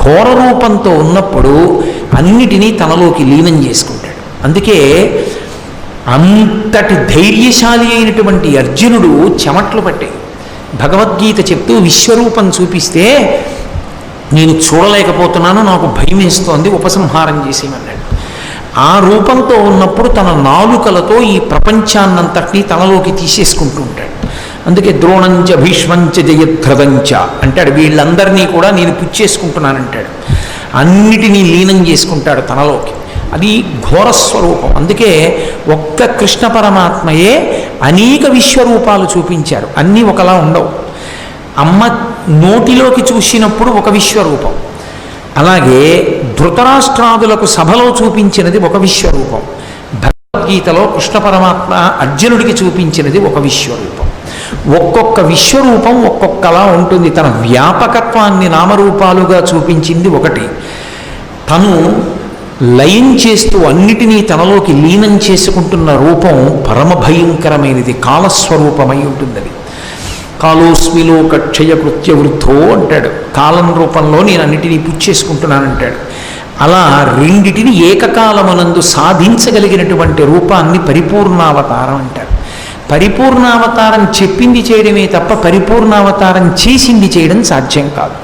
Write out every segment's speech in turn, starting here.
ఘోర రూపంతో ఉన్నప్పుడు అన్నిటినీ తనలోకి లీనం చేసుకుంటాడు. అందుకే అంతటి ధైర్యశాలి అయినటువంటి అర్జునుడు చెమట్లు పట్టాయి. భగవద్గీత చెప్తూ విశ్వరూపం చూపిస్తే నేను చూడలేకపోతున్నాను, నాకు భయం వేస్తోంది, ఉపసంహారం చేసేయమన్నాడు. ఆ రూపంతో ఉన్నప్పుడు తన నాలుకలతో ఈ ప్రపంచాన్నంతటినీ తనలోకి తీసేసుకుంటూ ఉంటాడు. అందుకే ద్రోణంచ భీష్మంచ జయద్రథంచ అంటాడు. వీళ్ళందరినీ కూడా నేను పుచ్చేసుకుంటున్నానంటాడు. అన్నిటినీ లీనం చేసుకుంటాడు తనలోకి. అది ఘోరస్వరూపం. అందుకే ఒక్క కృష్ణ పరమాత్మయే అనేక విశ్వరూపాలు చూపించారు. అన్నీ ఒకలా ఉండవు. అమ్మ నోటిలోకి చూసినప్పుడు ఒక విశ్వరూపం, అలాగే ధృతరాష్ట్రాదులకు సభలో చూపించినది ఒక విశ్వరూపం, భగవద్గీతలో కృష్ణ పరమాత్మ అర్జునుడికి చూపించినది ఒక విశ్వరూపం. ఒక్కొక్క విశ్వరూపం ఒక్కొక్కలా ఉంటుంది. తన వ్యాపకత్వాన్ని నామరూపాలుగా చూపించింది ఒకటి, తను లయం చేస్తూ అన్నిటినీ తనలోకి లీనం చేసుకుంటున్న రూపం పరమ భయంకరమైనది, కాలస్వరూపమై ఉంటుంది. అది కాలోస్మిలోక క్షయ కృత్య వృద్ధో అంటాడు. కాలం రూపంలో నేను అన్నిటినీ పుచ్చేసుకుంటున్నానంటాడు. అలా రెండిటిని ఏకకాలమునందు సాధించగలిగినటువంటి రూపాన్ని పరిపూర్ణావతారం అంటారు. పరిపూర్ణావతారం చెప్పింది చేయడమే తప్ప పరిపూర్ణావతారం చేసింది చేయడం సాధ్యం కాదు.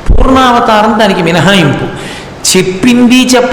పూర్ణావతారం దానికి మినహాయింపు. చెప్పింది చెప్ప